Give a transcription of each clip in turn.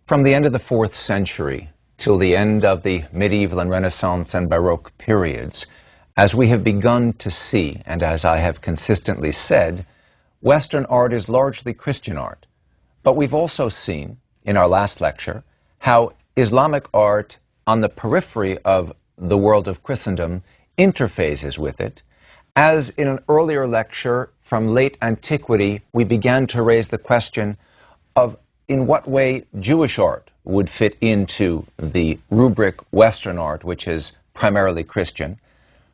From the end of the 4th century till the end of the medieval and Renaissance and Baroque periods, as we have begun to see, and as I have consistently said, Western art is largely Christian art. But we've also seen, in our last lecture, how Islamic art on the periphery of the world of Christendom interfaces with it, as in an earlier lecture from late antiquity we began to raise the question of in what way Jewish art would fit into the rubric Western art, which is primarily Christian,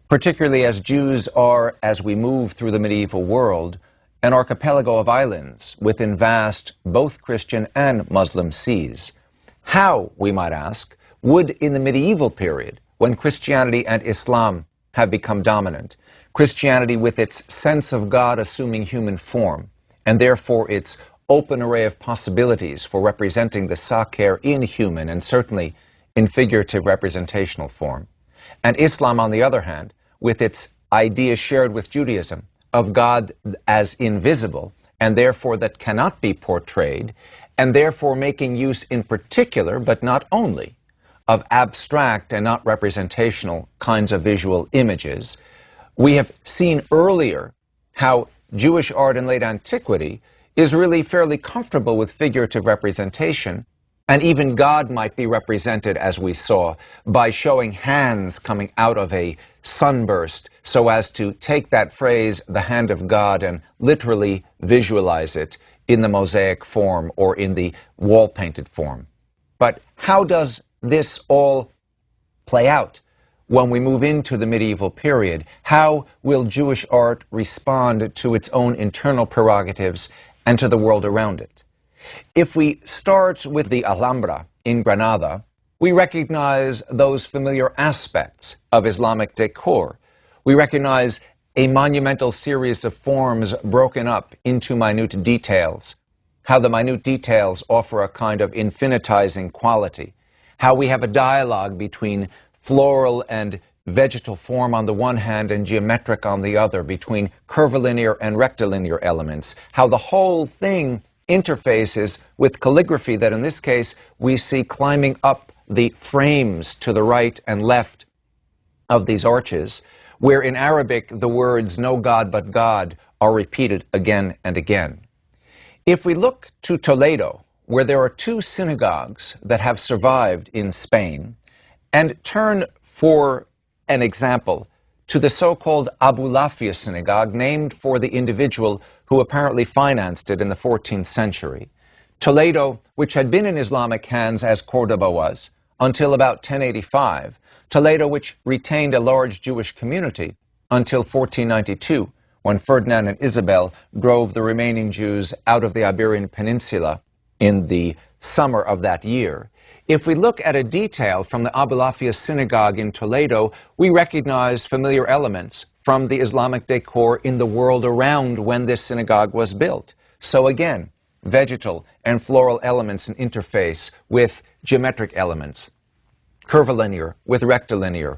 particularly as Jews are, as we move through the medieval world, an archipelago of islands within vast both Christian and Muslim seas. How, we might ask, would in the medieval period, when Christianity and Islam have become dominant, Christianity with its sense of God assuming human form, and therefore its open array of possibilities for representing the Saker in human and certainly in figurative representational form, and Islam, on the other hand, with its idea shared with Judaism of God as invisible and therefore that cannot be portrayed, and therefore making use in particular, but not only, of abstract and not representational kinds of visual images. We have seen earlier how Jewish art in late antiquity is really fairly comfortable with figurative representation, and even God might be represented, as we saw, by showing hands coming out of a sunburst so as to take that phrase, the hand of God, and literally visualize it in the mosaic form or in the wall-painted form. But how does this all play out when we move into the medieval period? How will Jewish art respond to its own internal prerogatives and to the world around it? If we start with the Alhambra in Granada, we recognize those familiar aspects of Islamic decor. We recognize a monumental series of forms broken up into minute details, how the minute details offer a kind of infinitizing quality, how we have a dialogue between floral and vegetal form on the one hand and geometric on the other, between curvilinear and rectilinear elements, how the whole thing interfaces with calligraphy that in this case we see climbing up the frames to the right and left of these arches, where in Arabic the words "no God but God" are repeated again and again. If we look to Toledo, where there are 2 synagogues that have survived in Spain, and turn for an example to the so-called Abulafia synagogue, named for the individual who apparently financed it in the 14th century. Toledo, which had been in Islamic hands as Cordoba was, until about 1085, Toledo, which retained a large Jewish community until 1492, when Ferdinand and Isabel drove the remaining Jews out of the Iberian Peninsula in the summer of that year. If we look at a detail from the Abulafia synagogue in Toledo, we recognize familiar elements from the Islamic decor in the world around when this synagogue was built. So again, vegetal and floral elements in interface with geometric elements, curvilinear with rectilinear,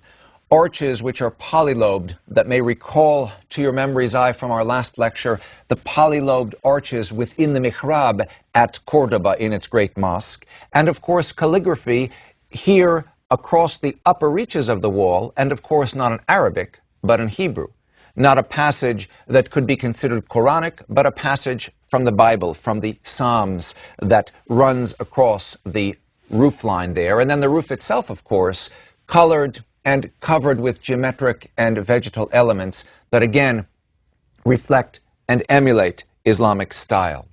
arches which are polylobed that may recall to your memory's eye from our last lecture the polylobed arches within the mihrab at Cordoba in its great mosque, and of course calligraphy here across the upper reaches of the wall, and of course not in Arabic but in Hebrew. Not a passage that could be considered Quranic, but a passage from the Bible, from the Psalms, that runs across the roof line there, and then the roof itself, of course, colored and covered with geometric and vegetal elements that again reflect and emulate Islamic style.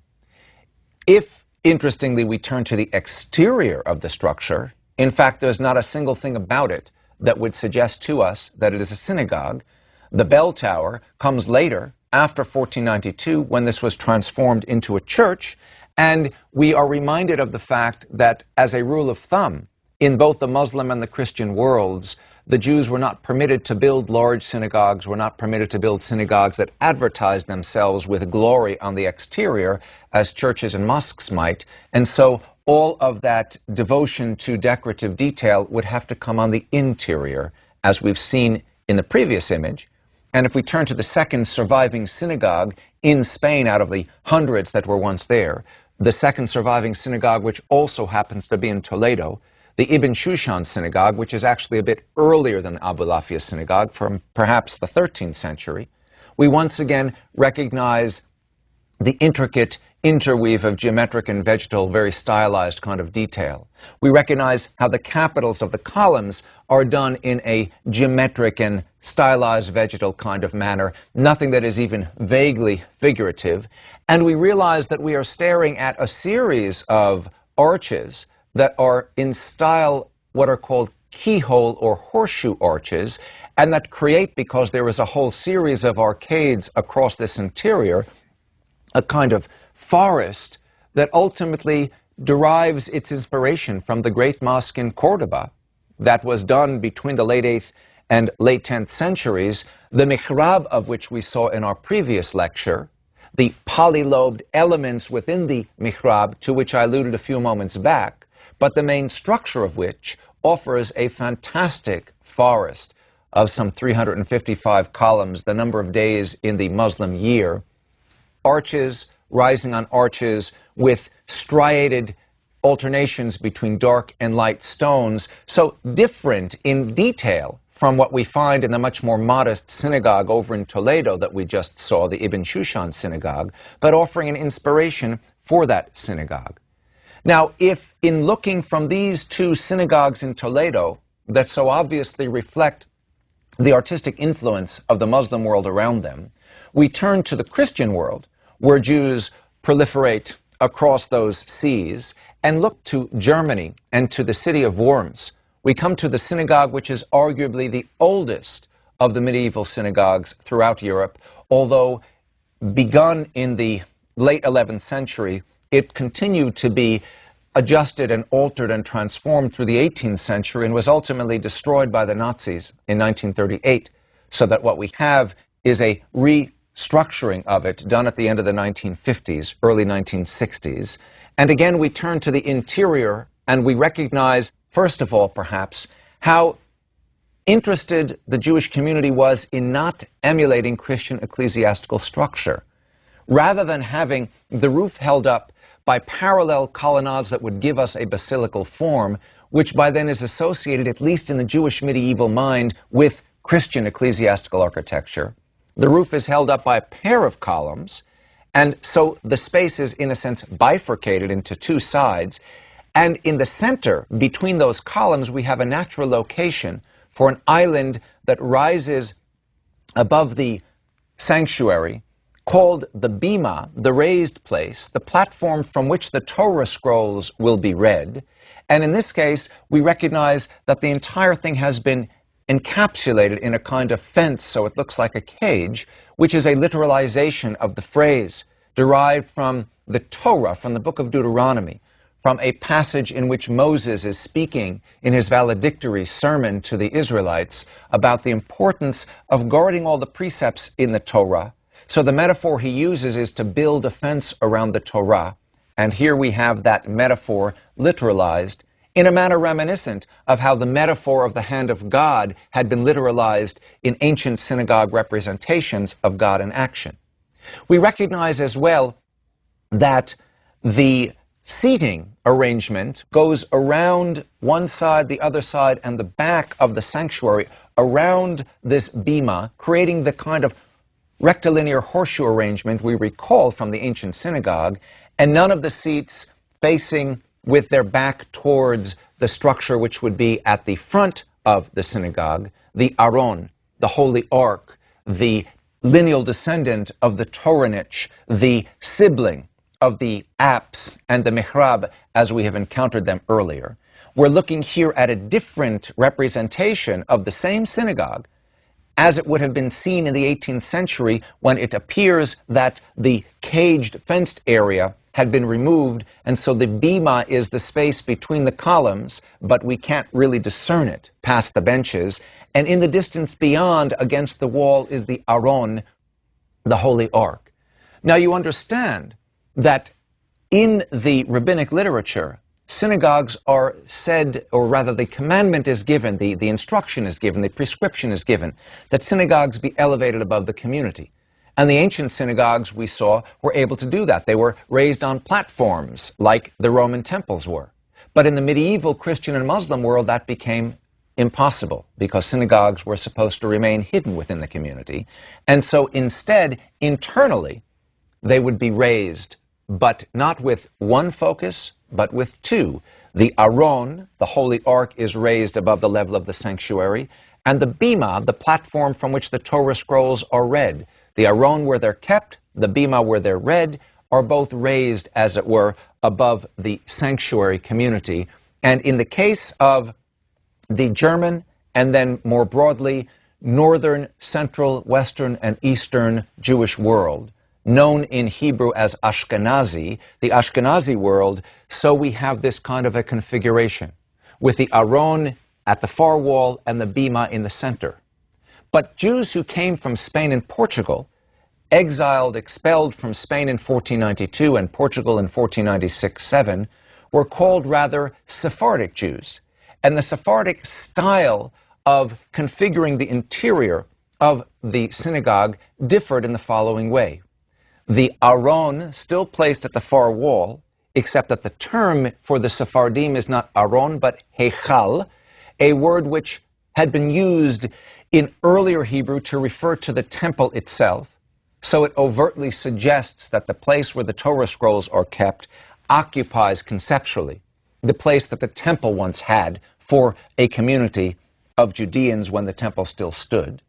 If, interestingly, we turn to the exterior of the structure, in fact, there's not a single thing about it that would suggest to us that it is a synagogue. The bell tower comes later, after 1492, when this was transformed into a church, and we are reminded of the fact that, as a rule of thumb, in both the Muslim and the Christian worlds, the Jews were not permitted to build large synagogues, were not permitted to build synagogues that advertised themselves with glory on the exterior, as churches and mosques might, and so all of that devotion to decorative detail would have to come on the interior, as we've seen in the previous image. And if we turn to the second surviving synagogue in Spain out of the hundreds that were once there, the second surviving synagogue, which also happens to be in Toledo, the Ibn Shushan synagogue, which is actually a bit earlier than the Abulafia synagogue, from perhaps the 13th century, we once again recognize the intricate interweave of geometric and vegetal, very stylized kind of detail. We recognize how the capitals of the columns are done in a geometric and stylized vegetal kind of manner, nothing that is even vaguely figurative. And we realize that we are staring at a series of arches that are in style what are called keyhole or horseshoe arches, and that create, because there is a whole series of arcades across this interior, a kind of forest that ultimately derives its inspiration from the great mosque in Cordoba that was done between the late 8th and late 10th centuries, the mihrab of which we saw in our previous lecture, the polylobed elements within the mihrab to which I alluded a few moments back, but the main structure of which offers a fantastic forest of some 355 columns, the number of days in the Muslim year, arches rising on arches with striated alternations between dark and light stones, so different in detail from what we find in the much more modest synagogue over in Toledo that we just saw, the Ibn Shushan synagogue, but offering an inspiration for that synagogue. Now, if in looking from these two synagogues in Toledo that so obviously reflect the artistic influence of the Muslim world around them, we turn to the Christian world, where Jews proliferate across those seas, and look to Germany and to the city of Worms, we come to the synagogue which is arguably the oldest of the medieval synagogues throughout Europe. Although begun in the late 11th century, it continued to be adjusted and altered and transformed through the 18th century and was ultimately destroyed by the Nazis in 1938, so that what we have is a restructuring of it done at the end of the 1950s, early 1960s. And again, we turn to the interior and we recognize, first of all, perhaps, how interested the Jewish community was in not emulating Christian ecclesiastical structure. Rather than having the roof held up by parallel colonnades that would give us a basilical form, which by then is associated, at least in the Jewish medieval mind, with Christian ecclesiastical architecture, the roof is held up by a pair of columns, and so the space is, in a sense, bifurcated into two sides. And in the center, between those columns, we have a natural location for an island that rises above the sanctuary, called the Bima, the raised place, the platform from which the Torah scrolls will be read. And in this case, we recognize that the entire thing has been encapsulated in a kind of fence, so it looks like a cage, which is a literalization of the phrase derived from the Torah, from the book of Deuteronomy, from a passage in which Moses is speaking in his valedictory sermon to the Israelites about the importance of guarding all the precepts in the Torah. So the metaphor he uses is to build a fence around the Torah. And here we have that metaphor literalized in a manner reminiscent of how the metaphor of the hand of God had been literalized in ancient synagogue representations of God in action. We recognize as well that the seating arrangement goes around one side, the other side, and the back of the sanctuary around this bima, creating the kind of rectilinear horseshoe arrangement we recall from the ancient synagogue, and none of the seats facing with their back towards the structure which would be at the front of the synagogue, the Aron, the Holy Ark, the lineal descendant of the Torah niche, the sibling of the apse and the mihrab as we have encountered them earlier. We're looking here at a different representation of the same synagogue as it would have been seen in the 18th century, when it appears that the caged fenced area had been removed, and so the bima is the space between the columns, but we can't really discern it past the benches. And in the distance beyond, against the wall, is the Aron, the Holy Ark. Now you understand that in the rabbinic literature, synagogues are said, or rather the commandment is given, the instruction is given, the prescription is given, that synagogues be elevated above the community. And the ancient synagogues we saw were able to do that. They were raised on platforms like the Roman temples were. But in the medieval Christian and Muslim world, that became impossible because synagogues were supposed to remain hidden within the community. And so instead, internally, they would be raised, but not with one focus, but with two. The Aron, the Holy Ark, is raised above the level of the sanctuary, and the Bima, the platform from which the Torah scrolls are read. The Aron, where they're kept, the Bima, where they're read, are both raised, as it were, above the sanctuary community. And in the case of the German, and then more broadly, northern, central, western, and eastern Jewish world, known in Hebrew as Ashkenazi, the Ashkenazi world, so we have this kind of a configuration, with the Aron at the far wall and the Bima in the center. But Jews who came from Spain and Portugal, exiled, expelled from Spain in 1492 and Portugal in 1496-7, were called rather Sephardic Jews. And the Sephardic style of configuring the interior of the synagogue differed in the following way. The Aron, still placed at the far wall, except that the term for the Sephardim is not Aron, but Heichal, a word which had been used in earlier Hebrew to refer to the temple itself. So it overtly suggests that the place where the Torah scrolls are kept occupies conceptually the place that the temple once had for a community of Judeans when the temple still stood.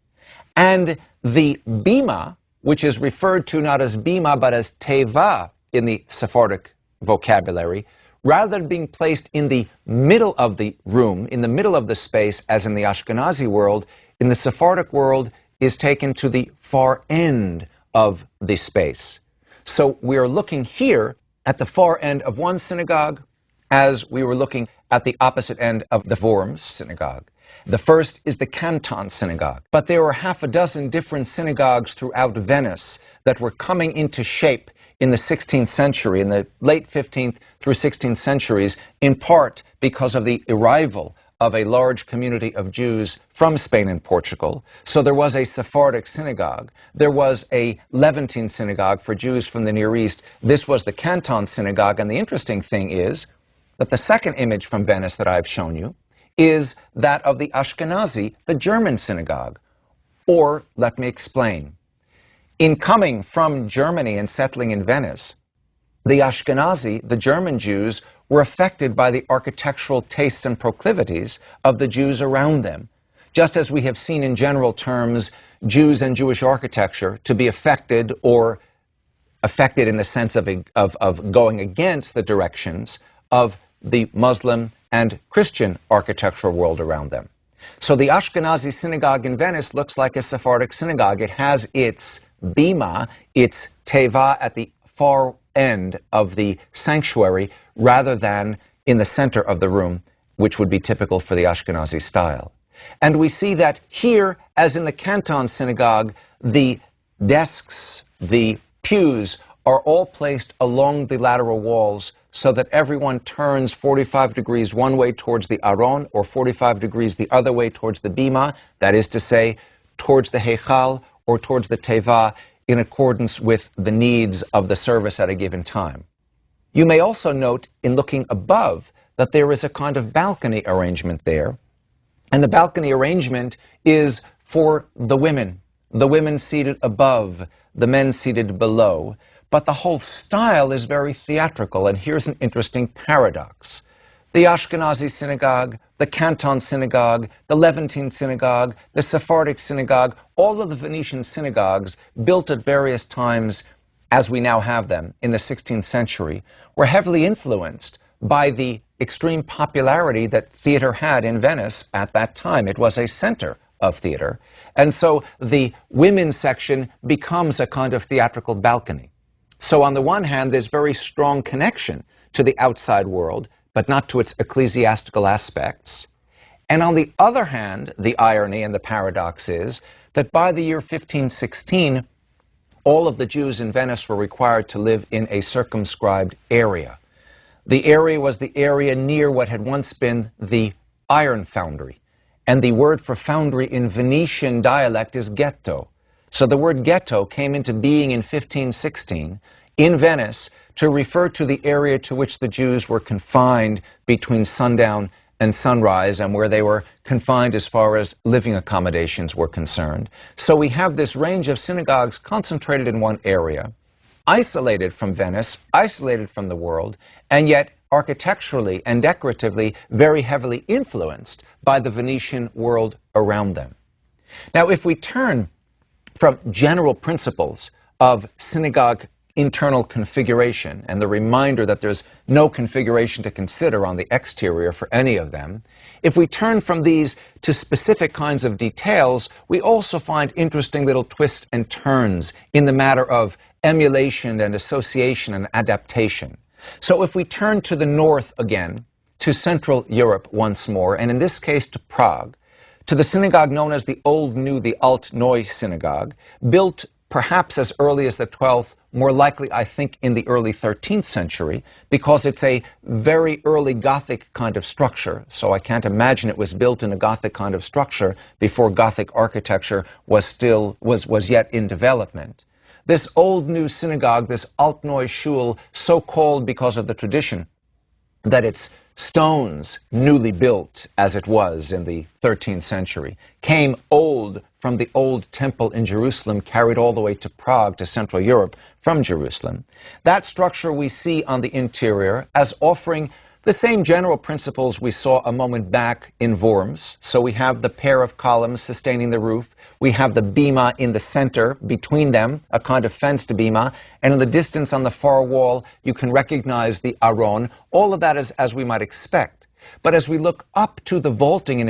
And the Bima, which is referred to not as Bima but as Teva in the Sephardic vocabulary, rather than being placed in the middle of the room, in the middle of the space, as in the Ashkenazi world, in the Sephardic world is taken to the far end of the space. So we are looking here at the far end of one synagogue as we were looking at the opposite end of the Worms synagogue. The first is the Canton synagogue. But there were half a dozen different synagogues throughout Venice that were coming into shape in the 16th century, in the late 15th through 16th centuries, in part because of the arrival of a large community of Jews from Spain and Portugal. So there was a Sephardic synagogue. There was a Levantine synagogue for Jews from the Near East. This was the Canton synagogue. And the interesting thing is that the second image from Venice that I've shown you is that of the Ashkenazi, the German synagogue. Or, let me explain. In coming from Germany and settling in Venice, the Ashkenazi, the German Jews, were affected by the architectural tastes and proclivities of the Jews around them. Just as we have seen in general terms Jews and Jewish architecture to be affected, or affected in the sense of going against the directions of the Muslim and Christian architectural world around them. So the Ashkenazi synagogue in Venice looks like a Sephardic synagogue. It has its Bima, its Teva at the far end of the sanctuary rather than in the center of the room, which would be typical for the Ashkenazi style. And we see that here, as in the Canton synagogue, the desks, the pews, are all placed along the lateral walls so that everyone turns 45 degrees one way towards the Aron or 45 degrees the other way towards the Bima, that is to say, towards the Heichal or towards the Teva, in accordance with the needs of the service at a given time. You may also note, in looking above, that there is a kind of balcony arrangement there. And the balcony arrangement is for the women seated above, the men seated below. But the whole style is very theatrical, and here's an interesting paradox. The Ashkenazi synagogue, the Canton synagogue, the Levantine synagogue, the Sephardic synagogue, all of the Venetian synagogues built at various times, as we now have them, in the 16th century, were heavily influenced by the extreme popularity that theater had in Venice at that time. It was a center of theater. And so the women's section becomes a kind of theatrical balcony. So on the one hand, there's very strong connection to the outside world, but not to its ecclesiastical aspects. And on the other hand, the irony and the paradox is that by the year 1516, all of the Jews in Venice were required to live in a circumscribed area. The area was the area near what had once been the iron foundry. And the word for foundry in Venetian dialect is ghetto. So the word ghetto came into being in 1516 in Venice to refer to the area to which the Jews were confined between sundown and sunrise, and where they were confined as far as living accommodations were concerned. So we have this range of synagogues concentrated in one area, isolated from Venice, isolated from the world, and yet architecturally and decoratively very heavily influenced by the Venetian world around them. Now, if we turn from general principles of synagogue internal configuration and the reminder that there's no configuration to consider on the exterior for any of them, if we turn from these to specific kinds of details, we also find interesting little twists and turns in the matter of emulation and association and adaptation. So if we turn to the north again, to Central Europe once more, and in this case to Prague, to the synagogue known as the Old New, the Alt Neu Synagogue, built perhaps as early as the 12th, more likely, I think, in the early 13th century, because it's a very early Gothic kind of structure. So I can't imagine it was built in a Gothic kind of structure before Gothic architecture was yet in development. This Old New Synagogue, this Alt Neu Shul, so called because of the tradition that its stones, newly built as it was in the 13th century, came old from the old temple in Jerusalem, carried all the way to Prague, to Central Europe from Jerusalem. That structure we see on the interior as offering the same general principles we saw a moment back in Worms. So we have the pair of columns sustaining the roof. We have the bima in the center, between them, a kind of fenced bima. And in the distance on the far wall, you can recognize the aron. All of that is as we might expect. But as we look up to the vaulting in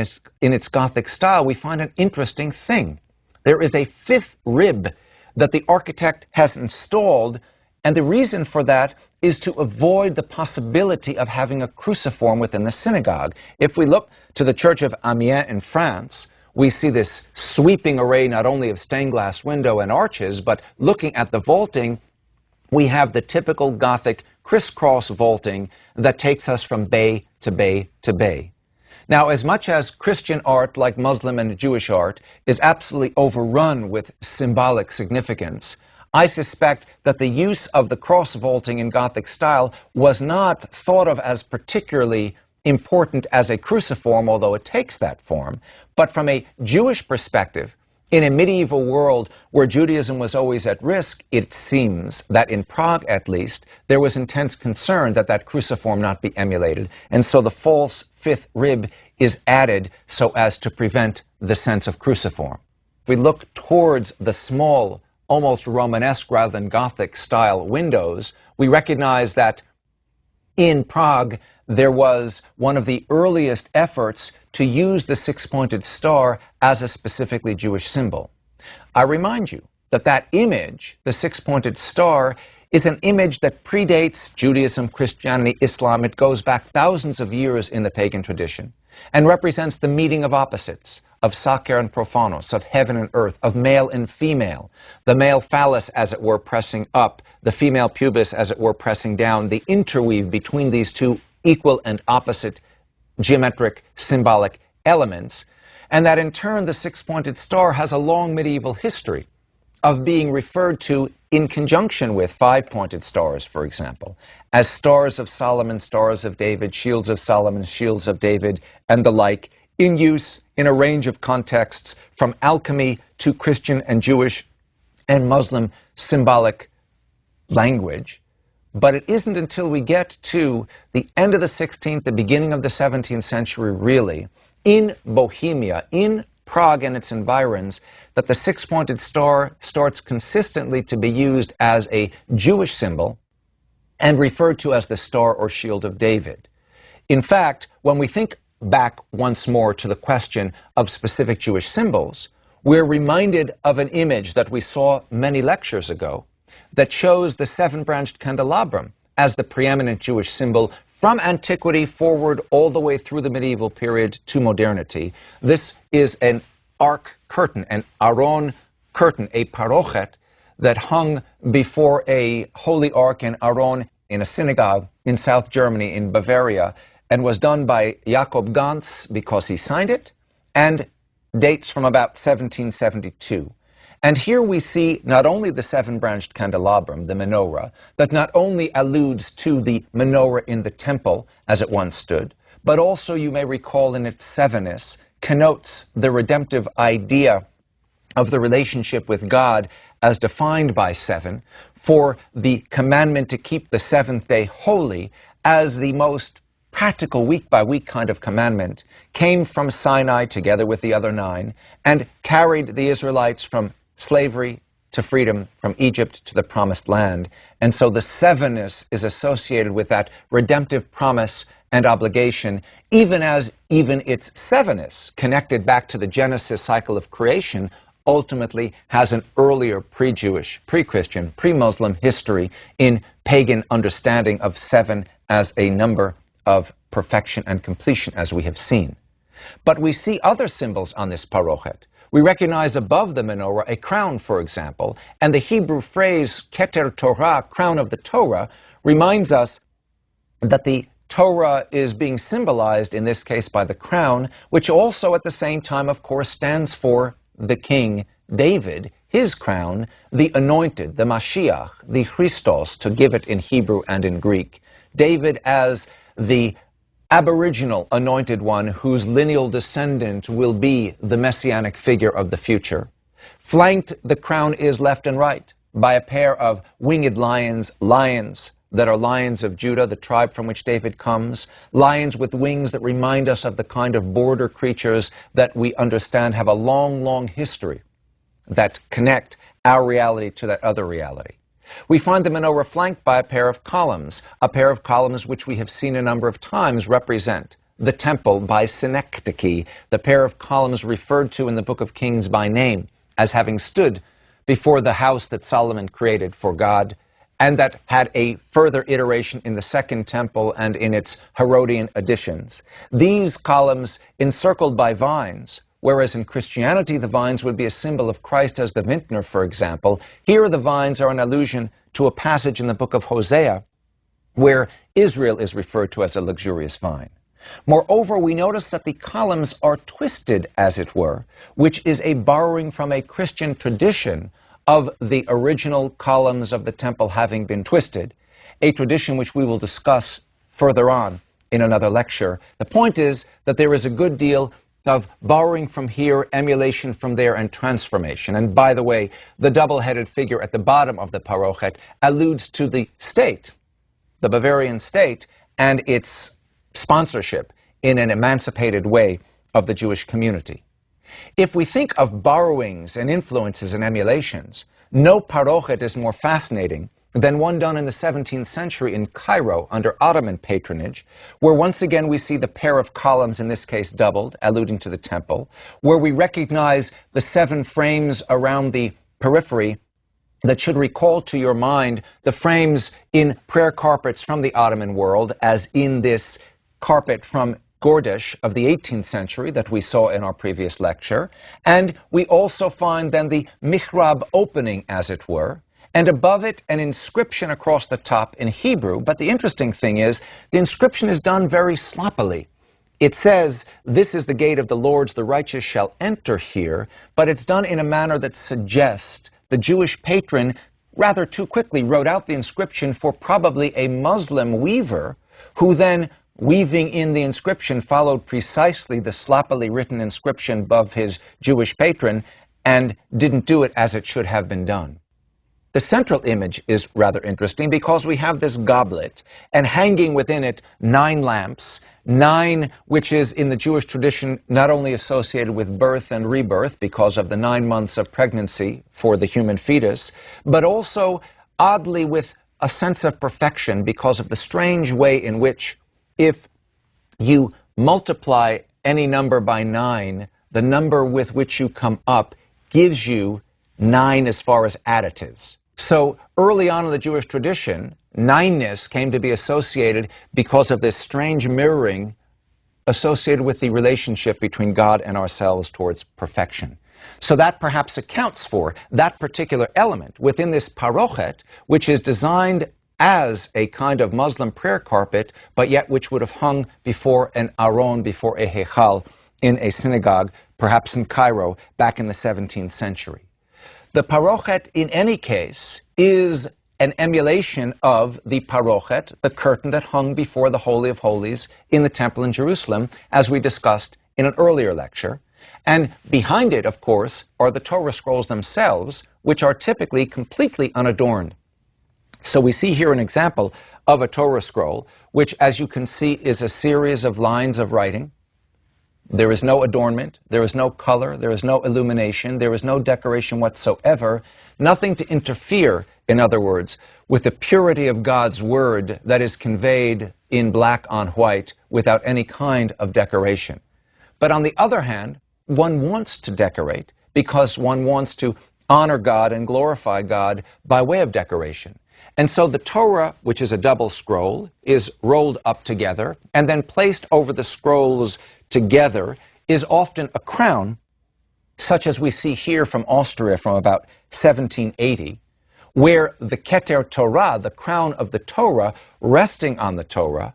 its Gothic style, we find an interesting thing. There is a fifth rib that the architect has installed, and the reason for that is to avoid the possibility of having a cruciform within the synagogue. If we look to the Church of Amiens in France, we see this sweeping array not only of stained glass window and arches, but looking at the vaulting, we have the typical Gothic crisscross vaulting that takes us from bay to bay to bay. Now, as much as Christian art, like Muslim and Jewish art, is absolutely overrun with symbolic significance, I suspect that the use of the cross vaulting in Gothic style was not thought of as particularly important as a cruciform, although it takes that form. But from a Jewish perspective, in a medieval world where Judaism was always at risk, it seems that in Prague, at least, there was intense concern that that cruciform not be emulated. And so the false fifth rib is added so as to prevent the sense of cruciform. If we look towards the small, almost Romanesque rather than Gothic style windows, we recognize that in Prague there was one of the earliest efforts to use the six-pointed star as a specifically Jewish symbol. I remind you that that image, the six-pointed star, is an image that predates Judaism, Christianity, Islam. It goes back thousands of years in the pagan tradition and represents the meeting of opposites, of sacer and profanos, of heaven and earth, of male and female, the male phallus, as it were, pressing up, the female pubis, as it were, pressing down, the interweave between these two equal and opposite geometric symbolic elements, and that in turn the six-pointed star has a long medieval history of being referred to in conjunction with five-pointed stars, for example, as stars of Solomon, stars of David, shields of Solomon, shields of David, and the like, in use in a range of contexts from alchemy to Christian and Jewish and Muslim symbolic language. But it isn't until we get to the end of the 16th, the beginning of the 17th century, really, in Bohemia, in Prague and its environs, that the six-pointed star starts consistently to be used as a Jewish symbol and referred to as the Star or Shield of David. In fact, when we think back once more to the question of specific Jewish symbols, we're reminded of an image that we saw many lectures ago that shows the seven-branched candelabrum as the preeminent Jewish symbol from antiquity forward all the way through the medieval period to modernity. This is an ark curtain, an aron curtain, a parochet, that hung before a holy ark, an aron, in a synagogue in South Germany, in Bavaria, and was done by Jakob Ganz because he signed it, and dates from about 1772. And here we see not only the seven-branched candelabrum, the menorah, that not only alludes to the menorah in the temple as it once stood, but also, you may recall in its sevenness, connotes the redemptive idea of the relationship with God as defined by seven, for the commandment to keep the seventh day holy as the most practical week-by-week kind of commandment, came from Sinai together with the other nine and carried the Israelites from slavery to freedom, from Egypt to the promised land. And so the sevenness is associated with that redemptive promise and obligation, even as even its sevenness, connected back to the Genesis cycle of creation, ultimately has an earlier pre-Jewish, pre-Christian, pre-Muslim history in pagan understanding of seven as a number of perfection and completion, as we have seen. But we see other symbols on this parochet. We recognize above the menorah a crown, for example, and the Hebrew phrase Keter Torah, crown of the Torah, reminds us that the Torah is being symbolized in this case by the crown, which also at the same time, of course, stands for the king David, his crown, the anointed, the Mashiach, the Christos, to give it in Hebrew and in Greek. David as the aboriginal anointed one whose lineal descendant will be the messianic figure of the future. Flanked, the crown is left and right by a pair of winged lions, that are lions of Judah, the tribe from which David comes, lions with wings that remind us of the kind of border creatures that we understand have a long, long history that connect our reality to that other reality. We find the menorah flanked by a pair of columns which we have seen a number of times represent the temple by synecdoche, the pair of columns referred to in the book of Kings by name as having stood before the house that Solomon created for God, and that had a further iteration in the Second Temple and in its Herodian additions. These columns encircled by vines, whereas in Christianity the vines would be a symbol of Christ as the vintner, for example. Here the vines are an allusion to a passage in the book of Hosea where Israel is referred to as a luxurious vine. Moreover, we notice that the columns are twisted, as it were, which is a borrowing from a Christian tradition of the original columns of the temple having been twisted, a tradition which we will discuss further on in another lecture. The point is that there is a good deal of borrowing from here, emulation from there, and transformation. And by the way, the double-headed figure at the bottom of the parochet alludes to the state, the Bavarian state, and its sponsorship in an emancipated way of the Jewish community. If we think of borrowings and influences and emulations, no parochet is more fascinating than one done in the 17th century in Cairo under Ottoman patronage, where once again we see the pair of columns, in this case doubled, alluding to the temple, where we recognize the seven frames around the periphery that should recall to your mind the frames in prayer carpets from the Ottoman world, as in this carpet from Gordish of the 18th century that we saw in our previous lecture. And we also find then the mihrab opening, as it were, and above it an inscription across the top in Hebrew. But the interesting thing is the inscription is done very sloppily. It says, "This is the gate of the Lords, the righteous shall enter here," but it's done in a manner that suggests the Jewish patron rather too quickly wrote out the inscription for probably a Muslim weaver, who then, weaving in the inscription, followed precisely the sloppily written inscription above his Jewish patron and didn't do it as it should have been done. The central image is rather interesting because we have this goblet, and hanging within it 9 lamps, 9 which is in the Jewish tradition not only associated with birth and rebirth because of the 9 months of pregnancy for the human fetus, but also oddly with a sense of perfection because of the strange way in which, if you multiply any number by 9, the number with which you come up gives you 9 as far as additives. So early on in the Jewish tradition, 9ness came to be associated because of this strange mirroring associated with the relationship between God and ourselves towards perfection. So that perhaps accounts for that particular element within this parochet, which is designed as a kind of Muslim prayer carpet, but yet which would have hung before an aron, before a heichal in a synagogue, perhaps in Cairo, back in the 17th century. The parochet, in any case, is an emulation of the parochet, the curtain that hung before the Holy of Holies in the temple in Jerusalem, as we discussed in an earlier lecture. And behind it, of course, are the Torah scrolls themselves, which are typically completely unadorned. So we see here an example of a Torah scroll, which, as you can see, is a series of lines of writing. There is no adornment, there is no color, there is no illumination, there is no decoration whatsoever, nothing to interfere, in other words, with the purity of God's word that is conveyed in black on white without any kind of decoration. But on the other hand, one wants to decorate because one wants to honor God and glorify God by way of decoration. And so the Torah, which is a double scroll, is rolled up together, and then placed over the scrolls together is often a crown, such as we see here from Austria from about 1780, where the Keter Torah, the crown of the Torah, resting on the Torah,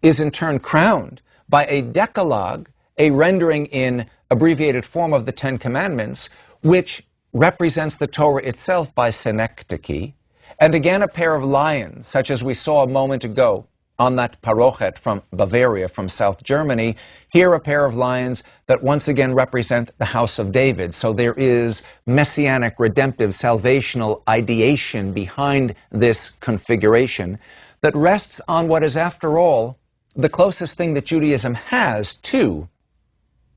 is in turn crowned by a decalogue, a rendering in abbreviated form of the Ten Commandments, which represents the Torah itself by synecdoche, and again a pair of lions, such as we saw a moment ago on that parochet from Bavaria, from South Germany. Here a pair of lions that once again represent the house of David. So there is messianic, redemptive, salvational ideation behind this configuration that rests on what is, after all, the closest thing that Judaism has to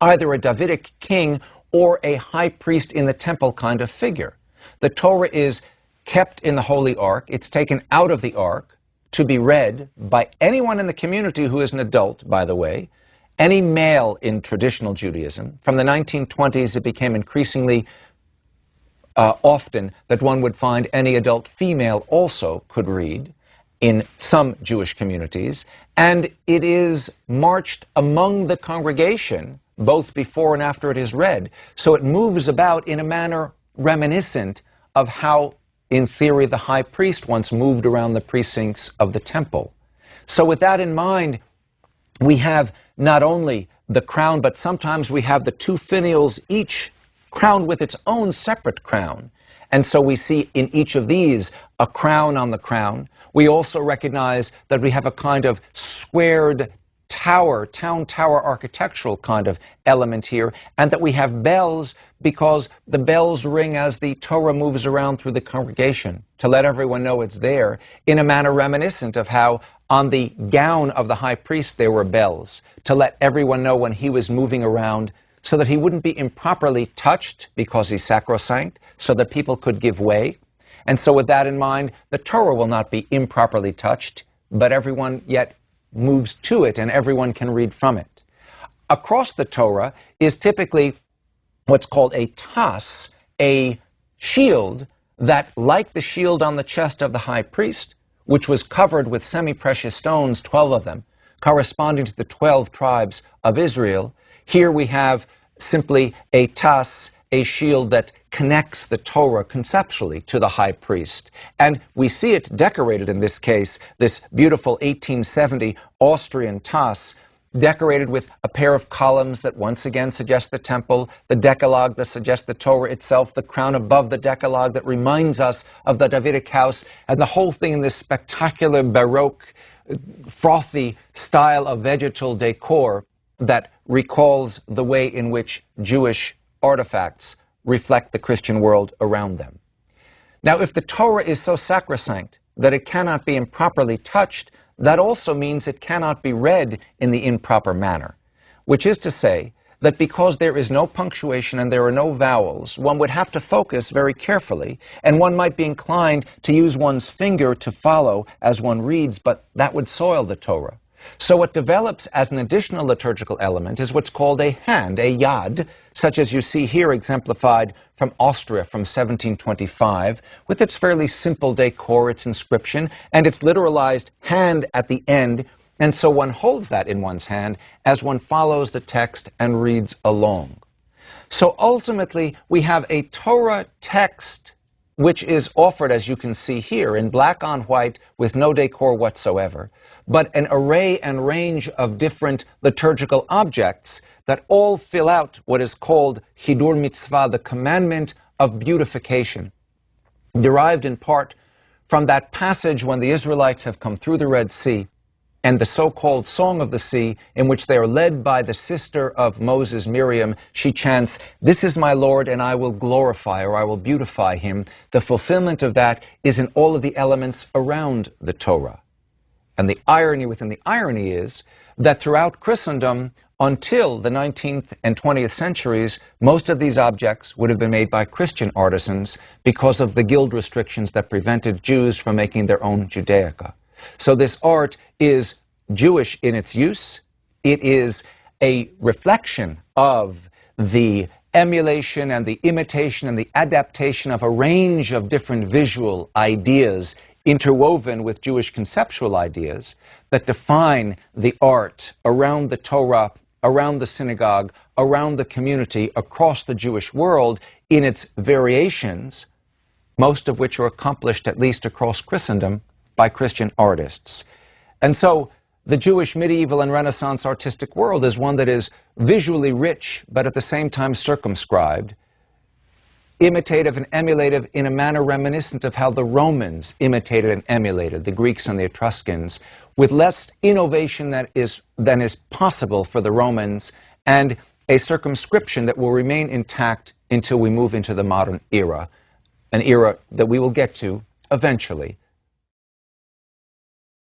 either a Davidic king or a high priest in the temple kind of figure. The Torah is kept in the Holy Ark. It's taken out of the Ark to be read by anyone in the community who is an adult, by the way, any male in traditional Judaism. From the 1920s, it became increasingly often that one would find any adult female also could read in some Jewish communities, and it is marched among the congregation both before and after it is read. So it moves about in a manner reminiscent of how, in theory, the high priest once moved around the precincts of the temple. So with that in mind, we have not only the crown, but sometimes we have the two finials, each crowned with its own separate crown. And so we see in each of these a crown on the crown. We also recognize that we have a kind of squared tower, town tower architectural kind of element here, and that we have bells because the bells ring as the Torah moves around through the congregation to let everyone know it's there, in a manner reminiscent of how on the gown of the high priest there were bells to let everyone know when he was moving around, so that he wouldn't be improperly touched because he's sacrosanct, so that people could give way. And so with that in mind, the Torah will not be improperly touched, but everyone yet moves to it and everyone can read from it. Across the Torah is typically what's called a tas, a shield that, like the shield on the chest of the high priest, which was covered with semi-precious stones, 12 of them, corresponding to the 12 tribes of Israel, here we have simply a tas, a shield that connects the Torah conceptually to the high priest. And we see it decorated in this case, this beautiful 1870 Austrian tas, decorated with a pair of columns that once again suggest the temple, the Decalogue that suggests the Torah itself, the crown above the Decalogue that reminds us of the Davidic house, and the whole thing in this spectacular Baroque, frothy style of vegetal decor that recalls the way in which Jewish artifacts reflect the Christian world around them. Now, if the Torah is so sacrosanct that it cannot be improperly touched, that also means it cannot be read in the improper manner, which is to say that because there is no punctuation and there are no vowels, one would have to focus very carefully, and one might be inclined to use one's finger to follow as one reads, but that would soil the Torah. So what develops as an additional liturgical element is what's called a hand, a yad, such as you see here exemplified from Austria from 1725, with its fairly simple decor, its inscription, and its literalized hand at the end, and so one holds that in one's hand as one follows the text and reads along. So ultimately, we have a Torah text which is offered, as you can see here, in black on white with no decor whatsoever, but an array and range of different liturgical objects that all fill out what is called Hidur Mitzvah, the commandment of beautification, derived in part from that passage when the Israelites have come through the Red Sea and the so-called Song of the Sea, in which they are led by the sister of Moses, Miriam. She chants, "This is my Lord, and I will glorify, or I will beautify him." The fulfillment of that is in all of the elements around the Torah. And the irony within the irony is that throughout Christendom, until the 19th and 20th centuries, most of these objects would have been made by Christian artisans because of the guild restrictions that prevented Jews from making their own Judaica. So this art is Jewish in its use. It is a reflection of the emulation and the imitation and the adaptation of a range of different visual ideas interwoven with Jewish conceptual ideas that define the art around the Torah, around the synagogue, around the community, across the Jewish world in its variations, most of which are accomplished, at least across Christendom, by Christian artists. And so the Jewish medieval and Renaissance artistic world is one that is visually rich, but at the same time circumscribed, imitative and emulative in a manner reminiscent of how the Romans imitated and emulated, the Greeks and the Etruscans, with less innovation than is possible for the Romans, and a circumscription that will remain intact until we move into the modern era, an era that we will get to eventually.